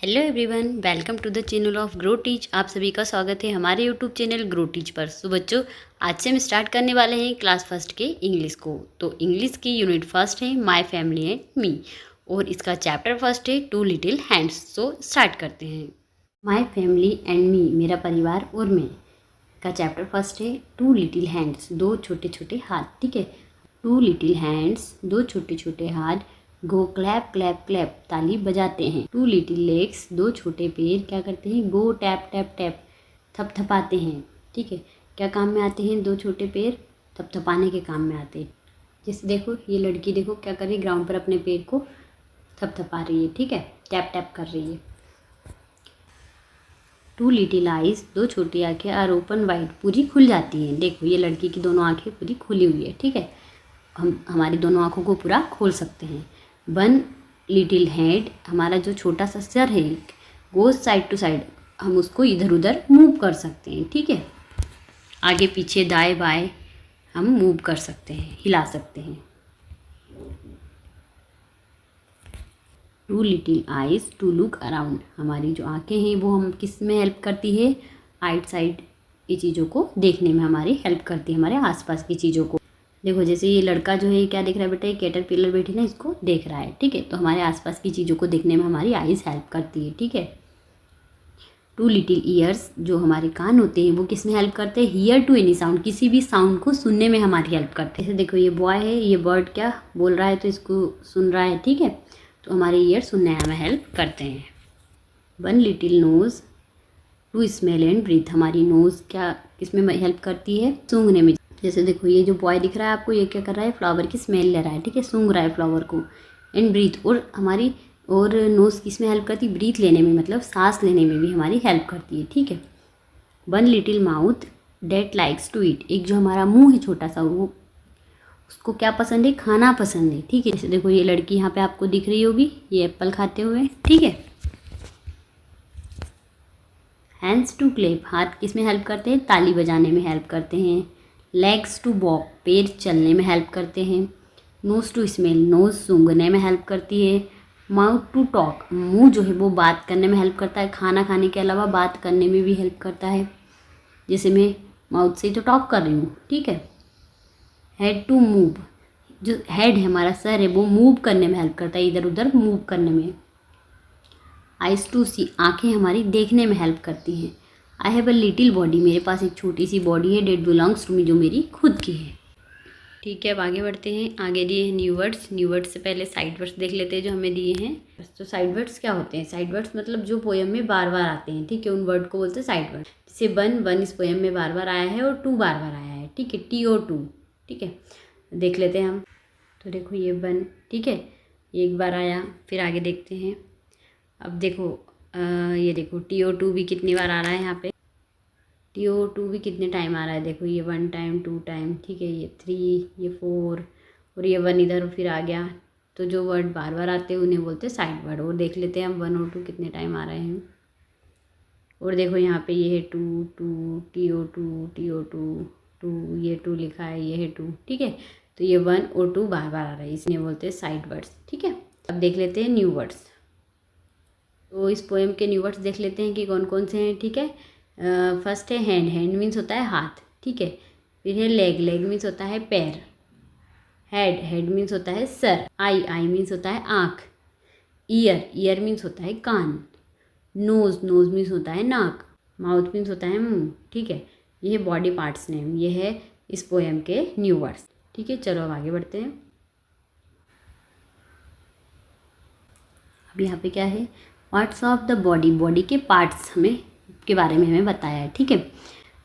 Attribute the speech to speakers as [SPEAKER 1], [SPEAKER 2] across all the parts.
[SPEAKER 1] Hello everyone, welcome to the channel of Grow Teach. आप सभी का स्वागत है हमारे यूट्यूब चैनल ग्रो टीच पर। सो बच्चों, आज से हम स्टार्ट करने वाले हैं क्लास फर्स्ट के इंग्लिश को। तो इंग्लिश की यूनिट फर्स्ट है माय फैमिली एंड मी, और इसका चैप्टर फर्स्ट है two little hands. So start करते हैं। माय फैमिली एंड मी, मेरा परिवार और मैं का चैप्टर फर्स्ट है टू लिटिल हैंड्स, दो छोटे छोटे हाथ। ठीक है, टू लिटिल हैंड्स, दो छोटे छोटे हाथ। गो क्लैप क्लैप क्लैप, ताली बजाते हैं। टू लिटिल लेग्स, दो छोटे पैर क्या करते हैं? गो टैप टैप टैप, थपथपाते हैं। ठीक है, क्या काम में आते हैं दो छोटे पैर? थपथपाने के काम में आते हैं। जैसे देखो ये लड़की, देखो क्या कर रही है, ग्राउंड पर अपने पैर को थपथपा रही है। ठीक है, टैप टैप कर रही है। टू लिटिल आइज, दो छोटी आंखें। आर ओपन वाइड, पूरी खुल जाती हैं। देखो ये लड़की की दोनों आंखें पूरी खुली हुई है। ठीक है, हम हमारी दोनों आंखों को पूरा खोल सकते हैं। वन लिटिल हेड, हमारा जो छोटा सा सर है, गोज साइड टू साइड, हम उसको इधर उधर मूव कर सकते हैं। ठीक है, आगे पीछे दाएं बाएं हम मूव कर सकते हैं, हिला सकते हैं। Two little eyes to look around, हमारी जो आंखें हैं वो हम किस में हेल्प करती है? आइट साइड की चीज़ों को देखने में हमारी हेल्प करती है, हमारे आसपास की चीज़ों को। देखो जैसे ये लड़का जो है क्या देख रहा है बेटा? ये कैटरपिलर बैठी ना, इसको देख रहा है। ठीक है, तो हमारे आसपास की चीज़ों को देखने में हमारी आइज़ हेल्प करती है। ठीक है, टू लिटिल ईयर्स, जो हमारे कान होते हैं वो किस में हेल्प करते हैं? हियर टू एनी साउंड, किसी भी साउंड को सुनने में हमारी हेल्प करते हैं। जैसे देखो ये बॉय है, ये बर्ड क्या बोल रहा है तो इसको सुन रहा है। ठीक है, तो हमारे ईयर सुनने में हेल्प करते हैं। One little nose to smell and breathe, हमारी नोज़ क्या किस में हेल्प करती है? सूंघने में। जैसे देखो ये जो बॉय दिख रहा है आपको, ये क्या कर रहा है? फ्लावर की स्मेल ले रहा है। ठीक है, सूंघ रहा है फ्लावर को। एंड ब्रीथ, और हमारी और नोज़ किस में हेल्प करती है? ब्रीथ लेने में, मतलब सांस लेने में भी हमारी हेल्प करती है। ठीक है, one little mouth that likes to eat, एक जो हमारा मुंह है छोटा सा, वो उसको क्या पसंद है? खाना पसंद है। ठीक है, जैसे देखो ये लड़की यहाँ पे आपको दिख रही होगी, ये एप्पल खाते हुए। ठीक है, हैंड्स टू क्लैप, हाथ किस में हेल्प करते हैं? ताली बजाने में हेल्प करते हैं। लेग्स टू वॉक, पैर चलने में हेल्प करते हैं। नोज़ टू स्मेल, नोज़ सूंघने में हेल्प करती है। माउथ टू टॉक, मुंह जो है वो बात करने में हेल्प करता है, खाना खाने के अलावा बात करने में भी हेल्प करता है। जैसे मैं माउथ से तो टॉक कर रही हूँ। ठीक है, हेड टू मूव, जो हेड है हमारा सर है वो मूव करने में हेल्प करता है, इधर उधर मूव करने में। आइज टू सी, आँखें हमारी देखने में हेल्प करती हैं। I have a little body, मेरे पास एक छोटी सी बॉडी है। डेट बिलोंग्स टू मी, जो मेरी खुद की है। ठीक है, अब आगे बढ़ते हैं। आगे दिए हैं न्यू वर्ड्स। न्यू वर्ड्स से पहले साइड वर्ड्स देख लेते हैं जो हमें दिए हैं। तो साइड वर्ड्स क्या होते हैं? साइड वर्ड्स मतलब जो पोएम में बार बार आते हैं। ठीक है, उन वर्ड को बोलते हैं साइड वर्ड। जैसे वन इस पोएम में बार बार आया है और टू बार बार आया है। ठीक है, TO2। ठीक है, देख लेते हैं हम। तो देखो ये वन, ठीक है, ये एक बार आया, फिर आगे देखते हैं। अब देखो ये देखो TO2 भी कितनी बार आ रहा है यहाँ पे। TO2 भी कितने टाइम आ रहा है? देखो ये 1 टाइम, 2 टाइम। ठीक है, ये 3, ये 4, और ये 1 इधर फिर आ गया। तो जो वर्ड बार बार आते हैं उन्हें बोलते हैं साइड वर्ड। और देख लेते हैं हम 1 और 2 कितने टाइम आ रहे हैं। और देखो यहाँ पे ये है 2 2, TO2 2, ये 2 लिखा है, ये है 2। ठीक है, तो ये 1 और 2 बार बार आ रहा है, इसलिए बोलते हैं साइड वर्ड्स। ठीक है, अब देख लेते हैं न्यू वर्ड्स। तो इस पोएम के न्यू वर्ड्स देख लेते हैं कि कौन कौन से हैं। ठीक है, फर्स्ट है हैंड, हैंड मीन्स होता है हाथ। ठीक है, फिर है लेग, लेग मीन्स होता है पैर। हेड, हेड मीन्स होता है सर। आई, आई मीन्स होता है आँख। ईयर, ईयर मीन्स होता है कान। नोज, नोज मीन्स होता है नाक। माउथ मीन्स होता है मुंह। ठीक है, ये है बॉडी पार्ट्स नेम, ये है इस पोएम के न्यू वर्ड्स। ठीक है, चलो अब आगे बढ़ते हैं। अब यहाँ पे क्या है? Parts of the body, body के पार्ट्स हमें के बारे में हमें बताया है। ठीक है,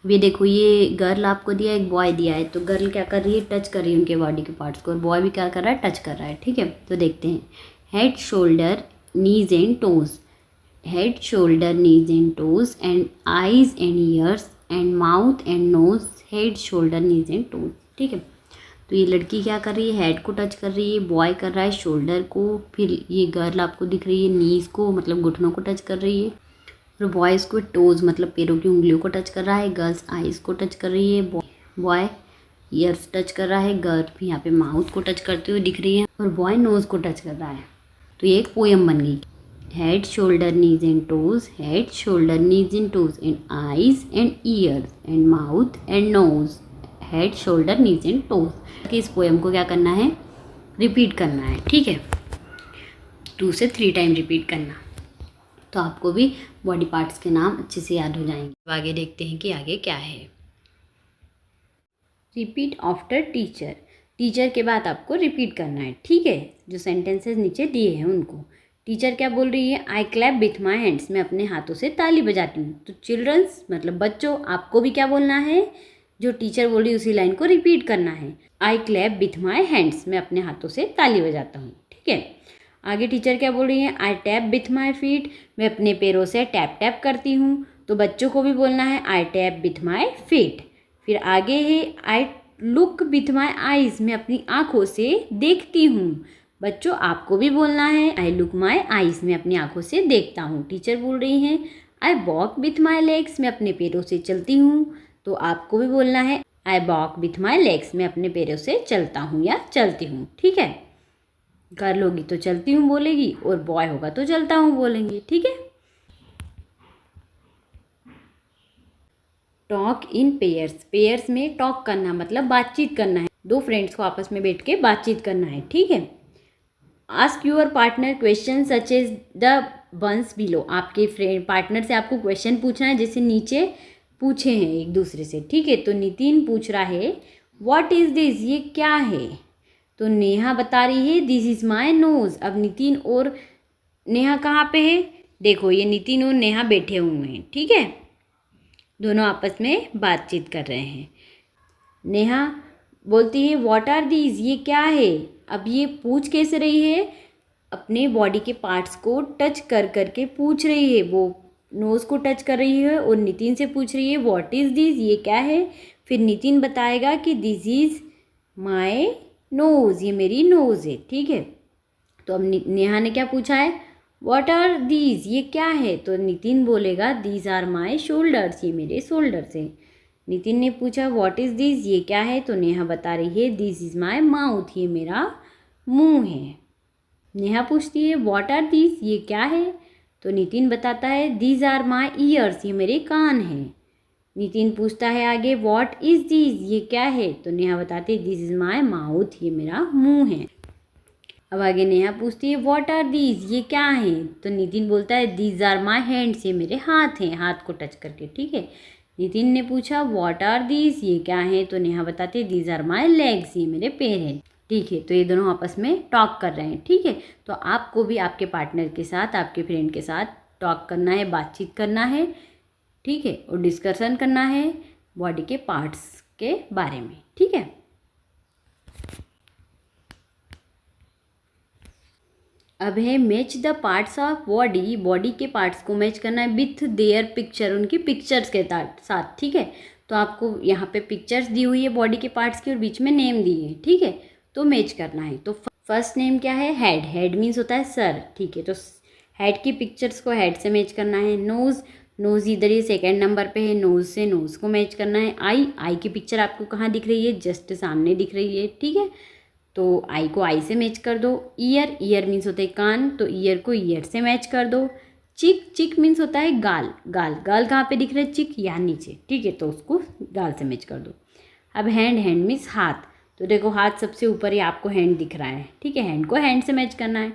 [SPEAKER 1] अब ये देखो ये गर्ल आपको दिया, एक बॉय दिया है। तो गर्ल क्या कर रही है? टच कर रही है उनके बॉडी के पार्ट्स को, और बॉय भी क्या कर रहा है? टच कर रहा है। ठीक है, तो देखते हैं। Head, shoulder, knees and toes. Head, shoulder, knees and toes, and eyes and ears, and mouth and nose. Head, shoulder, knees and toes. ठीक है, तो ये लड़की क्या कर रही है? हेड को टच कर रही है, बॉय कर रहा है शोल्डर को, फिर ये गर्ल आपको दिख रही है नीज को, मतलब घुटनों को टच कर रही है, और बॉयज़ को टोज मतलब पैरों की उंगलियों को टच कर रहा है। गर्ल्स आइज़ को टच कर रही है, बॉय ईयर्स टच कर रहा है, गर्ल भी यहाँ पे माउथ को टच करते हुए दिख रही है, और बॉय नोज़ को टच कर रहा है। तो ये एक पोएम बन गई। head, shoulder, knees and toes, head, shoulder, knees and toes, and eyes and ears and mouth and nose, head, shoulder, knees and toes। कि इस पोएम को क्या करना है, रिपीट करना है, ठीक है, 2 से 3 टाइम रिपीट करना, तो आपको भी बॉडी पार्ट्स के नाम अच्छे से याद हो जाएंगे। आगे देखते हैं कि आगे क्या है। रिपीट आफ्टर टीचर, टीचर के बाद आपको रिपीट करना है, ठीक है, जो सेंटेंसेस नीचे दिए हैं उनको। टीचर क्या बोल रही है, आई क्लैप विथ माई हैंड्स, मैं अपने हाथों से ताली बजाती हूँ। तो चिल्ड्रंस मतलब बच्चों, आपको भी क्या बोलना है, जो टीचर बोल रही है उसी लाइन को रिपीट करना है। आई क्लैप विथ माई हैंड्स, मैं अपने हाथों से ताली बजाता हूँ, ठीक है। आगे टीचर क्या बोल रही है, आई टैप विथ माई फीट, मैं अपने पैरों से टैप टैप करती हूँ। तो बच्चों को भी बोलना है आई टैप विथ माई फीट। फिर आगे है I look with my eyes, मैं अपनी आँखों से देखती हूँ। बच्चों आपको भी बोलना है आई लुक माई आईज, मैं अपनी आँखों से देखता हूँ। टीचर बोल रही हैं I walk with my legs, मैं अपने पैरों से चलती हूँ। तो आपको भी बोलना है I walk with my legs, मैं अपने पैरों से चलता हूँ या चलती हूँ, ठीक है। गर्ल होगी तो चलती हूँ बोलेगी, और बॉय होगा तो चलता हूँ बोलेंगे, ठीक है। टॉक इन पेयर्स, पेयर्स में टॉक करना मतलब बातचीत करना है, 2 फ्रेंड्स को आपस में बैठ के बातचीत करना है, ठीक है। Ask your partner question such as the ones below, आपके फ्रेंड पार्टनर से आपको क्वेश्चन पूछना है जैसे नीचे पूछे हैं एक दूसरे से, ठीक है। तो नितिन पूछ रहा है व्हाट इज दिस, ये क्या है। तो नेहा बता रही है दिस इज़ माई नोज़। अब नितिन और नेहा कहाँ पे है, देखो ये नितिन और नेहा बैठे हुए हैं, ठीक है, दोनों आपस में बातचीत कर रहे हैं। नेहा बोलती है व्हाट आर दीज, ये क्या है। अब ये पूछ कैसे रही है, अपने बॉडी के पार्ट्स को टच कर करके पूछ रही है, वो नोज़ को टच कर रही है और नितिन से पूछ रही है व्हाट इज़ दिस, ये क्या है। फिर नितिन बताएगा कि दिस इज़ माई नोज़, ये मेरी नोज़ है, ठीक है। तो अब नेहा ने क्या पूछा है व्हाट आर दीज, ये क्या है। तो नितिन बोलेगा दीज आर माई शोल्डर्स, ये मेरे शोल्डर्स है। नितिन ने पूछा व्हाट इज़ दिस, ये क्या है। तो नेहा बता रही है दिस इज़ माई माउथ, ये मेरा मुंह है। नेहा पूछती है व्हाट आर दीज, ये क्या है। तो नितिन बताता है दीज आर माई ईयर्स, ये मेरे कान हैं। नितिन पूछता है आगे व्हाट इज़ दिस, ये क्या है। तो नेहा बताती है दिस इज़ माई माउथ, ये मेरा मुंह है। अब आगे नेहा पूछती है व्हाट आर दीज, ये क्या है। तो नितिन बोलता है दीज आर माई हैंड्स, ये मेरे हाथ हैं, हाथ को टच करके, ठीक है। नितिन ने पूछा व्हाट आर दीज, ये क्या है। तो नेहा बताती है दीज आर माई लेग्स, ये मेरे पैर हैं, ठीक है। तो ये दोनों आपस में टॉक कर रहे हैं, ठीक है। तो आपको भी आपके पार्टनर के साथ, आपके फ्रेंड के साथ टॉक करना है, बातचीत करना है, ठीक है, और डिस्कशन करना है बॉडी के पार्ट्स के बारे में, ठीक है। अब है match the parts of body, body के पार्ट्स को मैच करना है विथ देयर पिक्चर, उनकी पिक्चर्स के साथ, ठीक है। तो आपको यहाँ पे पिक्चर्स दी हुई है बॉडी के पार्ट्स की और बीच में नेम दी है, ठीक है, तो मैच करना है। तो फर्स्ट नेम क्या है, हेड, हेड मीन्स होता है सर, ठीक है। तो हेड की पिक्चर्स को हेड से मैच करना है। नोज़, नोज़ इधर ये 2nd नंबर पे है, नोज़ से नोज़ को मैच करना है। आई, आई की पिक्चर आपको कहाँ दिख रही है, जस्ट सामने दिख रही है, ठीक है। तो आई को आई से मैच कर दो। ईयर, ईयर मीन्स होता है कान, तो ईयर को ईयर से मैच कर दो। चिक, चिक मीन्स होता है गाल, गाल, गाल कहाँ पे दिख रहा है, चिक यहाँ नीचे, ठीक है, तो उसको गाल से मैच कर दो। अब हैंड, हैंड मीन्स हाथ, तो देखो हाथ सबसे ऊपर ही आपको हैंड दिख रहा है, ठीक है, हैंड को हैंड से मैच करना है।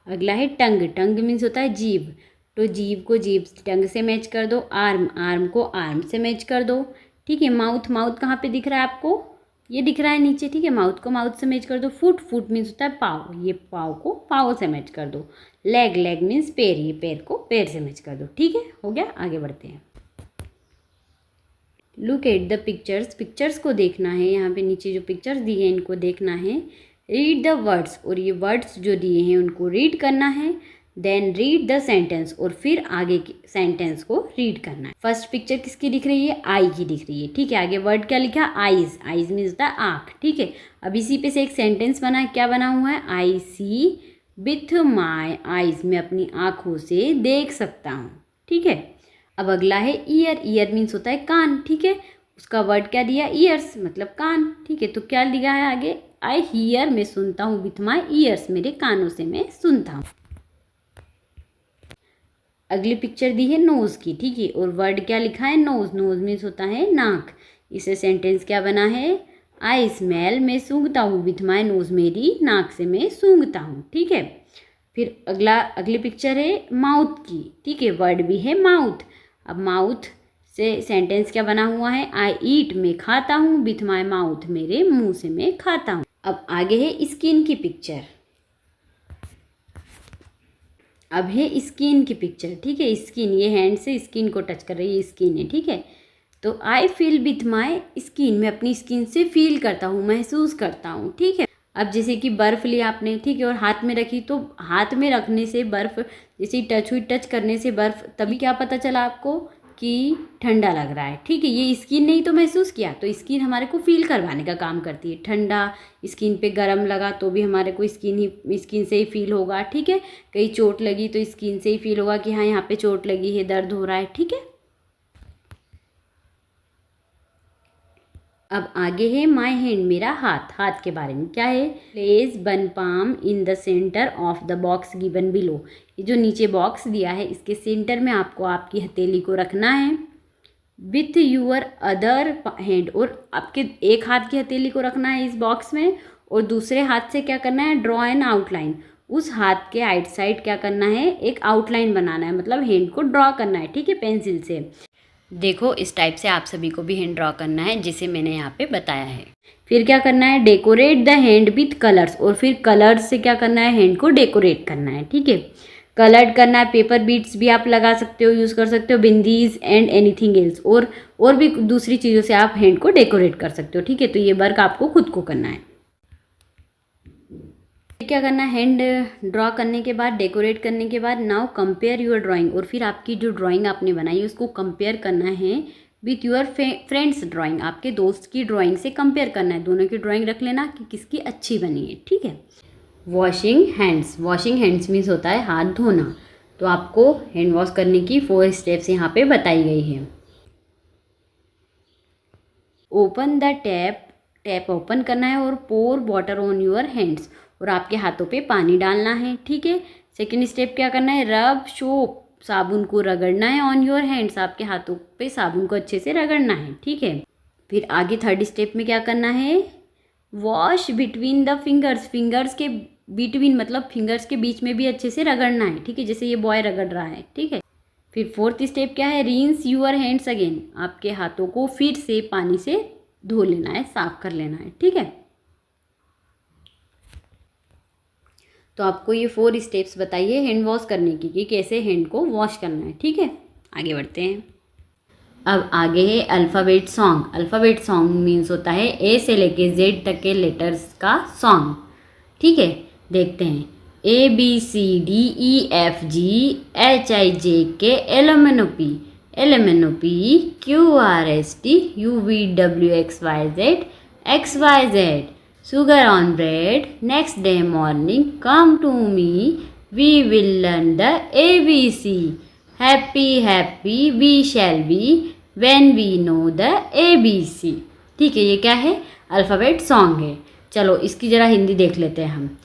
[SPEAKER 1] अगला है टंग, टंग मीन्स होता है जीभ, तो जीभ को जीभ टंग से मैच कर दो। आर्म, आर्म को आर्म से मैच कर दो, ठीक है। माउथ, माउथ कहाँ पे दिख रहा है आपको, ये दिख रहा है नीचे, ठीक है, माउथ को माउथ से मैच कर दो। फुट, फुट मीन्स होता है पाव, ये पाव को पाव से मैच कर दो। लेग, लेग मीन्स पैर, ये पैर को पैर से मैच कर दो, ठीक है, हो गया। आगे बढ़ते हैं। Look at the pictures, pictures को देखना है, यहाँ पे नीचे जो पिक्चर्स दिए हैं इनको देखना है। रीड द वर्ड्स, और ये वर्ड्स जो दिए हैं उनको रीड करना है। देन रीड द सेंटेंस, और फिर आगे के सेंटेंस को रीड करना है। फर्स्ट पिक्चर किसकी दिख रही है, आई की दिख रही है, ठीक है। आगे वर्ड क्या लिखा, आईज, आईज मीन्स होता है आँख, ठीक है। अब इसी पे से एक सेंटेंस बना है, क्या बना हुआ है, आई सी विथ माई आईज, मैं अपनी आँखों से देख सकता हूँ, ठीक है। अब अगला है ईयर, ईयर मीन्स होता है कान, ठीक है। उसका वर्ड क्या दिया, ईयर्स मतलब कान, ठीक है। तो क्या दिया है आगे, आई हीयर, मैं सुनता हूँ, विथ माई ईयर्स, मेरे कानों से मैं सुनता हूँ। अगली पिक्चर दी है नोज़ की, ठीक है, और वर्ड क्या लिखा है, नोज़। नोज़ मीन्स होता है नाक। इससे सेंटेंस क्या बना है, आई स्मेल, मैं सूंघता हूँ, विथ माई नोज़, मेरी नाक से मैं सूंघता हूँ, ठीक है। फिर अगली पिक्चर है माउथ की, ठीक है, वर्ड भी है माउथ। अब माउथ से सेंटेंस क्या बना हुआ है, आई ईट, मैं खाता हूँ, विथ माई माउथ, मेरे मुंह से मैं खाता हूँ। अब आगे है स्किन की पिक्चर। अब है स्किन की पिक्चर, ठीक है, स्किन, ये हैंड से स्किन को टच कर रही है, स्किन है, ठीक है। तो I feel with my skin, मैं अपनी स्किन से फील करता हूँ, महसूस करता हूँ, ठीक है। अब जैसे कि बर्फ़ ली आपने, ठीक है, और हाथ में रखी, तो हाथ में रखने से बर्फ़ जैसे टच हुई, टच करने से बर्फ़, तभी क्या पता चला आपको कि ठंडा लग रहा है, ठीक है। ये स्किन नहीं तो महसूस किया, तो स्किन हमारे को फील करवाने का काम करती है। ठंडा स्किन पे गरम लगा तो भी हमारे को स्किन से ही फील होगा, ठीक है। कहीं चोट लगी तो स्किन से ही फील होगा कि हाँ यहाँ पे चोट लगी है, दर्द हो रहा है, ठीक है। अब आगे है माई हैंड, मेरा हाथ। हाथ के बारे में क्या है, place one palm in the centre of the box given below. ये जो नीचे बॉक्स दिया है, इसके सेंटर में आपको आपकी हथेली को रखना है, विथ यूअर अदर हैंड, और आपके एक हाथ की हथेली को रखना है इस बॉक्स में, और दूसरे हाथ से क्या करना है, ड्रॉ एन आउटलाइन। उस हाथ के आइट साइड क्या करना है, एक आउटलाइन बनाना है, मतलब हैंड को ड्रॉ करना है, ठीक है, पेंसिल से। देखो इस टाइप से आप सभी को भी हैंड ड्रॉ करना है, जिसे मैंने यहाँ पे बताया है। फिर क्या करना है, decorate the hand with colours, और फिर कलर्स से क्या करना है, हैंड को डेकोरेट करना है, ठीक है। कलर्ड करना है, पेपर बीट्स भी आप लगा सकते हो, यूज़ कर सकते हो, बिंदीज एंड एनीथिंग एल्स, और भी दूसरी चीज़ों से आप हैंड को डेकोरेट कर सकते हो, ठीक है। तो ये वर्क आपको खुद को करना है। क्या करना है, हैंड ड्रॉ करने के बाद, डेकोरेट करने के बाद, नाउ कंपेयर योर ड्राइंग, और फिर आपकी जो ड्राइंग आपने बनाई है उसको कंपेयर करना है विथ योर फ्रेंड्स ड्राइंग, आपके दोस्त की ड्राइंग से कंपेयर करना है। दोनों की ड्राइंग रख लेना कि किसकी अच्छी बनी है, ठीक है। Washing hands, washing hands means होता है हाथ धोना। तो आपको हैंड वॉश करने की 4 स्टेप्स यहाँ पे बताई गई है। Open the tap, tap open करना है, और पोर वाटर ऑन योर हैंड्स, और आपके हाथों पे पानी डालना है, ठीक है। सेकेंड स्टेप क्या करना है, रब सोप, साबुन को रगड़ना है, ऑन योर हैंड्स, आपके हाथों पे साबुन को अच्छे से रगड़ना है, ठीक है। फिर आगे थर्ड स्टेप में क्या करना है, wash between the fingers, fingers के बिटवीन मतलब फिंगर्स के बीच में भी अच्छे से रगड़ना है, ठीक है, जैसे ये बॉय रगड़ रहा है, ठीक है। फिर फोर्थ स्टेप क्या है, रिंस यूअर हैंड्स अगेन, आपके हाथों को फिर से पानी से धो लेना है, साफ कर लेना है, ठीक है। तो आपको ये 4 स्टेप्स बताइए हैंड वॉश करने की कि कैसे हैंड को वॉश करना है, ठीक है। आगे बढ़ते हैं। अब आगे है alphabet song. Alphabet song means होता है ए से लेके जेड तक के लेटर्स का सॉन्ग, ठीक है। देखते हैं, ABCDEFGHIJKLMNOP, LMNOP QRST UVWXYZ XYZ, sugar on bread, next day morning, come to me, we will learn the ABC, happy happy we shall be when we know the ABC। ठीक है, ये क्या है, अल्फ़ाबेट सॉन्ग है। चलो इसकी ज़रा हिंदी देख लेते हैं हम।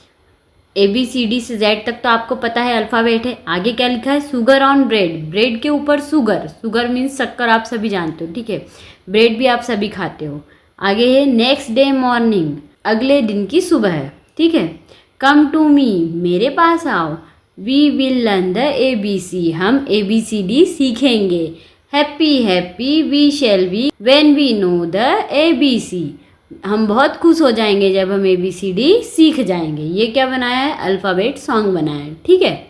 [SPEAKER 1] ABCD से Z तक तो आपको पता है अल्फ़ाबेट है। आगे क्या लिखा है, सुगर ऑन ब्रेड, ब्रेड के ऊपर सुगर, सुगर मीन्स शक्कर, आप सभी जानते हो, ठीक है। ब्रेड भी आप सभी खाते हो। आगे है नेक्स्ट डे मॉर्निंग, अगले दिन की सुबह है, ठीक है। कम टू मी, मेरे पास आओ। We will learn the ABC, हम ABCD सीखेंगे। Happy happy we shall be when we know the ABC, हम बहुत खुश हो जाएंगे जब हम ABCD सीख जाएंगे। ये क्या बनाया है, अल्फ़ाबेट सॉन्ग बनाया है, ठीक है।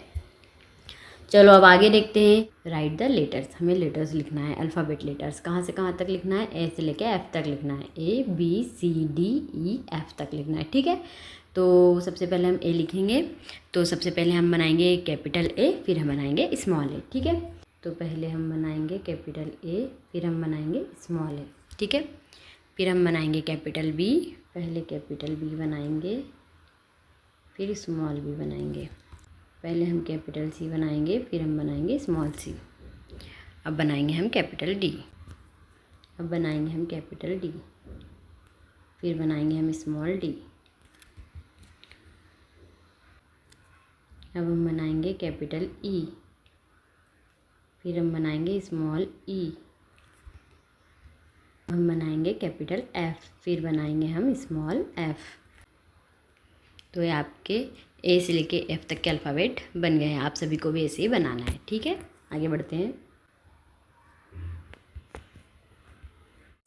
[SPEAKER 1] चलो अब आगे देखते हैं, राइट द लेटर्स, हमें लेटर्स लिखना है, अल्फ़ाबेट लेटर्स कहाँ से कहाँ तक लिखना है, ए से लेके एफ तक लिखना है, ABCDEF तक लिखना है, ठीक है। तो सबसे पहले हम ए लिखेंगे, तो सबसे पहले हम बनाएंगे कैपिटल ए, फिर हम बनाएंगे स्मॉल ए, ठीक है। तो पहले हम बनाएंगे कैपिटल ए, फिर हम बनाएंगे स्मॉल ए, ठीक है। फिर हम बनाएंगे कैपिटल बी, पहले कैपिटल बी बनाएंगे, फिर स्मॉल बी बनाएंगे। पहले हम कैपिटल सी बनाएंगे, फिर हम बनाएंगे स्मॉल सी। अब बनाएंगे हम कैपिटल डी, अब बनाएंगे हम कैपिटल डी, फिर बनाएंगे हम स्मॉल डी। अब हम बनाएंगे कैपिटल ई, फिर हम बनाएंगे स्मॉल ई, हम बनाएंगे कैपिटल एफ, फिर बनाएंगे हम स्मॉल एफ। तो ये आपके ए से लेके एफ तक के अल्फ़ाबेट बन गए हैं। आप सभी को भी ऐसे ही बनाना है, ठीक है। आगे बढ़ते हैं।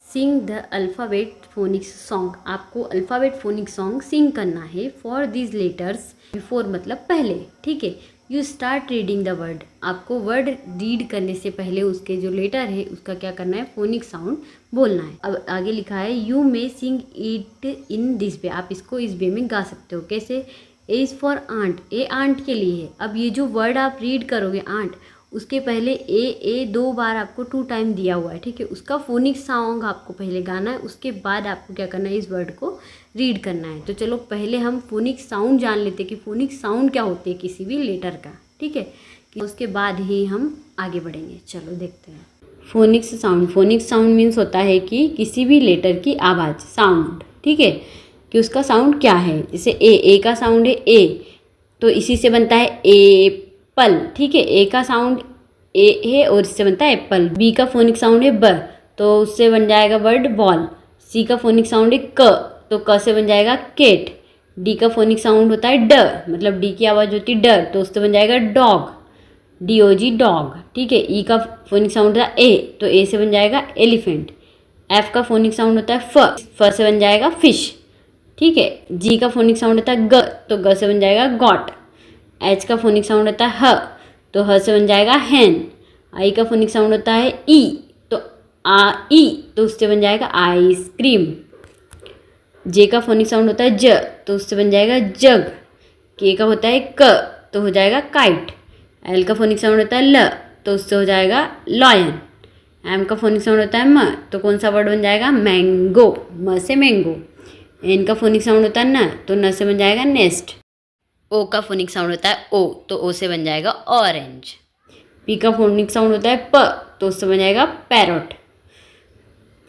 [SPEAKER 1] सिंग द अल्फ़ाबेट फोनिक्स सॉन्ग, आपको अल्फ़ाबेट फोनिक सॉन्ग सिंग करना है। फॉर दिस लेटर्स, बिफोर मतलब पहले, ठीक है। You start reading the word, आपको वर्ड रीड करने से पहले उसके जो लेटर है उसका क्या करना है, फोनिक साउंड बोलना है। अब आगे लिखा है you may sing it in this way, आप इसको इस वे में गा सकते हो। कैसे, A is for ant, A ant के लिए है। अब ये जो वर्ड आप रीड करोगे आंट, उसके पहले ए 2 बार आपको 2 टाइम दिया हुआ है, ठीक है। उसका फोनिक सॉन्ग आपको पहले गाना है, उसके बाद आपको क्या करना है, इस वर्ड को रीड करना है। तो चलो पहले हम फोनिक साउंड जान लेते कि फोनिक साउंड क्या होते हैं किसी भी लेटर का, ठीक है। कि उसके बाद ही हम आगे बढ़ेंगे। चलो देखते हैं। Phoenix sound, phonic sound means होता है कि किसी भी लेटर की आवाज़, साउंड, ठीक है, कि उसका साउंड क्या है। जैसे ए का साउंड है ए, तो इसी से बनता है एप्पल, ठीक है। ए का साउंड ए है और इससे बनता है एप्पल। बी का फोनिक साउंड है ब, तो उससे बन जाएगा वर्ड बॉल। सी का फोनिक साउंड है क, तो क से बन जाएगा केट। डी का फोनिक साउंड होता है ड, मतलब डी की आवाज़ होती है ड, तो उससे बन जाएगा डॉग, DOG डॉग, ठीक है। ई का फोनिक साउंड होता है ए, तो ए से बन जाएगा एलिफेंट। एफ का फोनिक साउंड होता है फ से बन जाएगा फिश, ठीक है। जी का फोनिक साउंड होता है ग, तो ग से बन जाएगा गॉट। एच का फोनिक साउंड होता है ह, तो ह से बन जाएगा हैन। आई का फोनिक साउंड होता है ई, तो ई, तो उससे बन जाएगा आइसक्रीम। जे का फोनिक साउंड होता है ज, तो उससे बन जाएगा जग। के का होता है क, तो हो जाएगा काइट। एल का फोनिक साउंड होता है ल, तो उससे हो जाएगा लॉयन। एम का फोनिक साउंड होता है म, तो कौन सा वर्ड बन जाएगा, मैंगो, म से मैंगो। एन का फोनिक साउंड होता है न, तो न से बन जाएगा नेस्ट। ओ का फोनिक साउंड होता है ओ, तो ओ से बन जाएगा ऑरेंज। पी का फोनिक साउंड होता है प, तो उससे बन जाएगा पैरोट।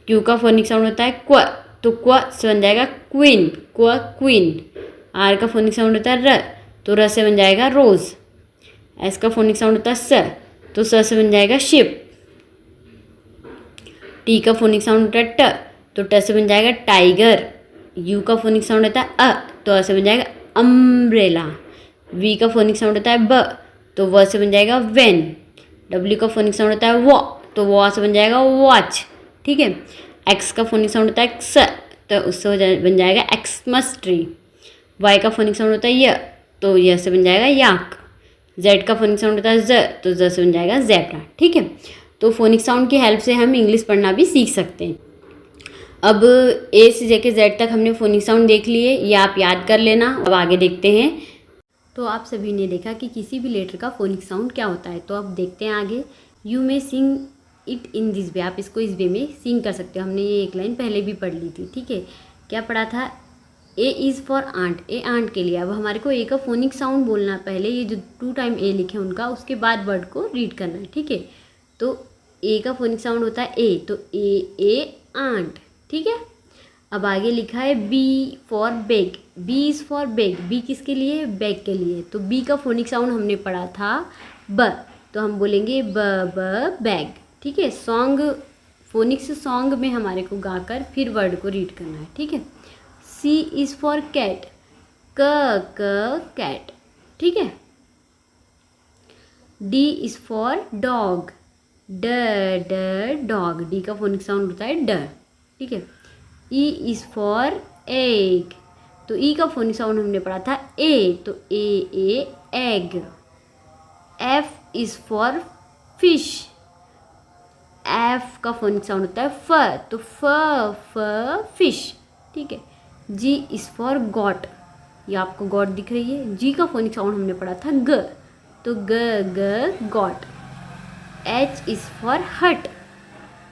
[SPEAKER 1] क्यू का फोनिक साउंड होता है क्व, तो क्व से बन जाएगा क्वीन, क्व क्वीन। आर का फोनिक साउंड होता है र, तो र से बन जाएगा रोज। एस का फोनिक साउंड होता है स, तो स से बन जाएगा शिप। टी का फोनिक साउंड होता है ट, तो ट से बन जाएगा टाइगर। यू का फोनिक साउंड होता है अ, तो अ से बन जाएगा अम्ब्रेला। वी का फोनिक साउंड होता है ब, तो व से बन जाएगा वैन। डब्ल्यू का फोनिक साउंड होता है वो, तो वो से बन जाएगा वॉच, ठीक है। एक्स का फोनिक साउंड होता है एक्स, तो उससे बन जाएगा एक्समस ट्री। वाई का फोनिक साउंड होता है य, तो य से बन जाएगा याक। जेड का फोनिक साउंड होता है ज, तो ज से बन जाएगा ज़ेब्रा, ठीक है। तो फोनिक साउंड की हेल्प से हम इंग्लिश पढ़ना भी सीख सकते हैं। अब ए से लेकर जेड तक हमने फोनिक साउंड देख लिए, ये आप याद कर लेना। अब आगे देखते हैं। तो आप सभी ने देखा कि किसी भी लेटर का फोनिक साउंड क्या होता है। तो अब देखते हैं आगे। You may sing it in this way, आप इसको इस वे में सिंग कर सकते हो। हमने ये एक लाइन पहले भी पढ़ ली थी, ठीक है। क्या पढ़ा था, A is for ant, A ant के लिए। अब हमारे को ए का फोनिक साउंड बोलना है पहले, ये जो 2 टाइम ए लिखे उनका, उसके बाद वर्ड को रीड करना है, ठीक है। तो ए का फोनिक साउंड होता है ए, तो ए आंट, ठीक है। अब आगे लिखा है B for bag, B is for bag, B किसके लिए, बैग के लिए। तो बी का फोनिक साउंड हमने पढ़ा था ब, तो हम बोलेंगे ब बैग, ठीक है। सॉन्ग, फोनिक्स सॉन्ग में हमारे को गाकर फिर वर्ड को रीड करना है, ठीक है। सी इज़ फॉर कैट, क कैट, ठीक है। डी इज़ फॉर डॉग, ड डॉग, डी का फोनिक साउंड होता है ड, ठीक है। ई इज़ फॉर एग, तो ई का फोनिक साउंड हमने पढ़ा था ए, तो A egg. F is for fish, F का फोनिक साउंड होता है फ, तो फ फिश, ठीक है। जी इज़ फॉर गॉट, ये आपको गॉट दिख रही है। जी का फोनिक साउंड हमने पढ़ा था ग, तो ग गॉट। एच इज़ फॉर हट,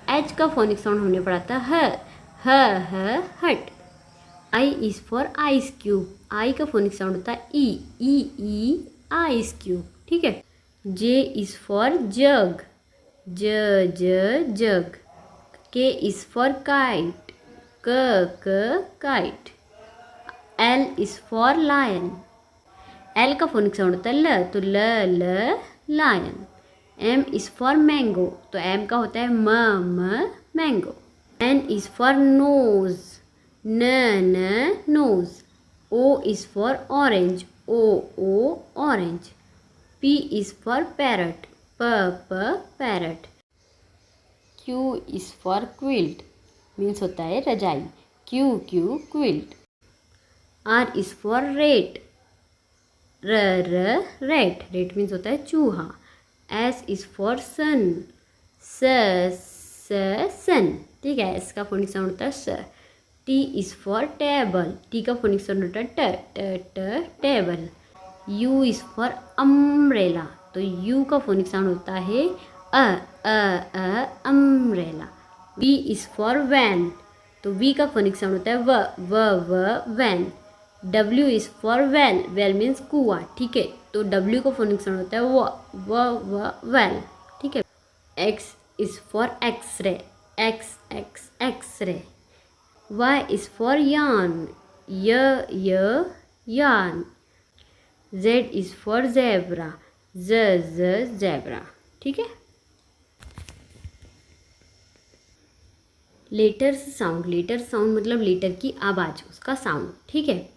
[SPEAKER 1] एच का फोनिक साउंड हमने पढ़ा था ह हट। I is for ice cube, आई का फोनिक साउंड होता है ई आइस क्यूब, ठीक है। J is for jug, jug. K is for kite, क kite. L is for lion, L का फोनिक साउंड होता है ल, तो ल lion. M is for mango, तो M का होता है म mango. N is for nose, न nose. O is for orange, ओ orange. P is for parrot, प parrot. Q is for quilt, means होता है रजाई, Q quilt. R is for rate, rate, rate means होता है चूहा। S इज़ फॉर सन, सन, ठीक है, S का फोनिक साउंड होता है स। T is for table, T का फोनिक साउंड होता है table. U is for umbrella, तो U का फोनिक साउंड होता है umbrella. V is for van, तो V का फोनिक साउंड होता है व van. W is for well, well means कुआं, ठीक है, तो W का फोनिक साउंड होता है व वेल, ठीक है। X is for X-ray, X-ray. Y is for yarn, yarn. Z is for zebra, zebra, ठीक है। लेटर्स साउंड मतलब लेटर की आवाज़, उसका साउंड, ठीक है।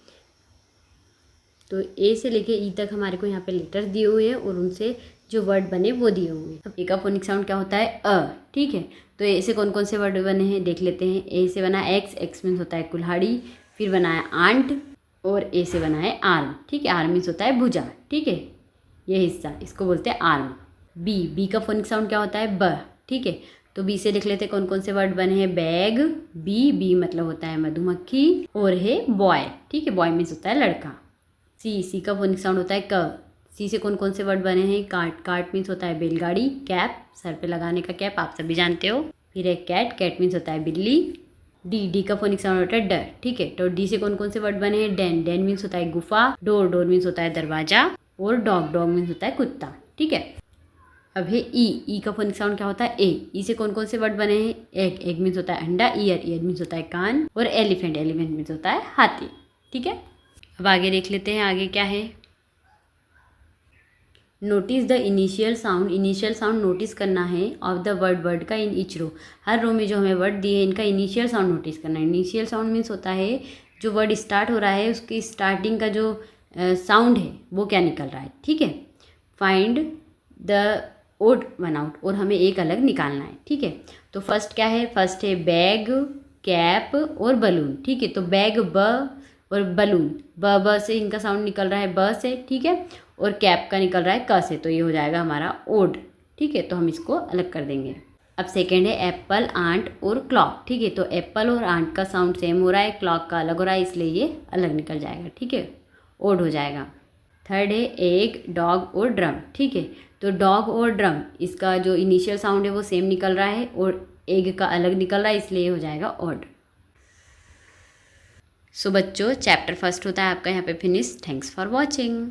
[SPEAKER 1] तो ए से लेके ई तक हमारे को यहाँ पे लेटर दिए हुए हैं और उनसे जो वर्ड बने वो दिए हुए हैं। अब ए का फोनिक साउंड क्या होता है ठीक है। तो ए से कौन कौन से वर्ड बने हैं देख लेते हैं। ए से बना एक्स मीन्स होता है कुल्हाड़ी, फिर बना है आंट, और ए से बना है आर्म, ठीक है, आर्म मीन्स होता है भुजा, ठीक है, ये हिस्सा इसको बोलते हैं आर्म। बी का फोनिक साउंड क्या होता है ब, ठीक है। तो बी से लिख लेते हैं कौन कौन से वर्ड बने हैं। बैग, बी मतलब होता है मधुमक्खी, और है बॉय, ठीक है, बॉय मीन्स होता है लड़का। सी का फोनिक साउंड होता है क। सी से कौन कौन से वर्ड बने हैं। कार्ट मीन्स होता है बैलगाड़ी, कैप सर पे लगाने का कैप, आप सभी जानते हो। फिर है कैट मीन्स होता है बिल्ली। डी का फोनिक साउंड होता है ड, ठीक है। तो डी से कौन कौन से वर्ड बने हैं। डेन मीन्स होता है गुफा, डोर मीन्स होता है दरवाजा, और डॉग मीन्स होता है कुत्ता, ठीक है। अब है ई का फोनिक साउंड क्या होता है ई से कौन कौन से वर्ड बने हैं। एग मीन्स होता है अंडा, ईयर मीन्स होता है कान, और एलिफेंट मीन्स होता है हाथी, ठीक है। अब आगे देख लेते हैं आगे क्या है। Notice the initial sound notice करना है ऑफ द वर्ड का इन ईच रो। हर रो में जो हमें वर्ड दिए हैं इनका इनिशियल साउंड नोटिस करना है। इनिशियल साउंड मीन्स होता है जो वर्ड स्टार्ट हो रहा है उसकी स्टार्टिंग का जो साउंड है वो क्या निकल रहा है, ठीक है। Find the odd one out, और हमें एक अलग निकालना है, ठीक है। तो फर्स्ट क्या है, फर्स्ट है बैग, कैप और बलून, ठीक है। तो बैग ब और बलून ब से इनका साउंड निकल रहा है ब से, ठीक है, और कैप का निकल रहा है क से, तो ये हो जाएगा हमारा ओड, ठीक है। तो हम इसको अलग कर देंगे। अब सेकेंड है एप्पल, आंट और क्लॉक, ठीक है। तो एप्पल और आंट का साउंड सेम हो रहा है, क्लॉक का अलग हो रहा है, इसलिए ये अलग निकल जाएगा, ठीक है, ओड हो जाएगा। थर्ड है एग, डॉग और ड्रम, ठीक है। तो डॉग और ड्रम इसका जो इनिशियल साउंड है वो सेम निकल रहा है, और एग का अलग निकल रहा है, इसलिए हो जाएगा ऑड। सो बच्चों चैप्टर फर्स्ट होता है आपका यहाँ पे फिनिश। Thanks for watching.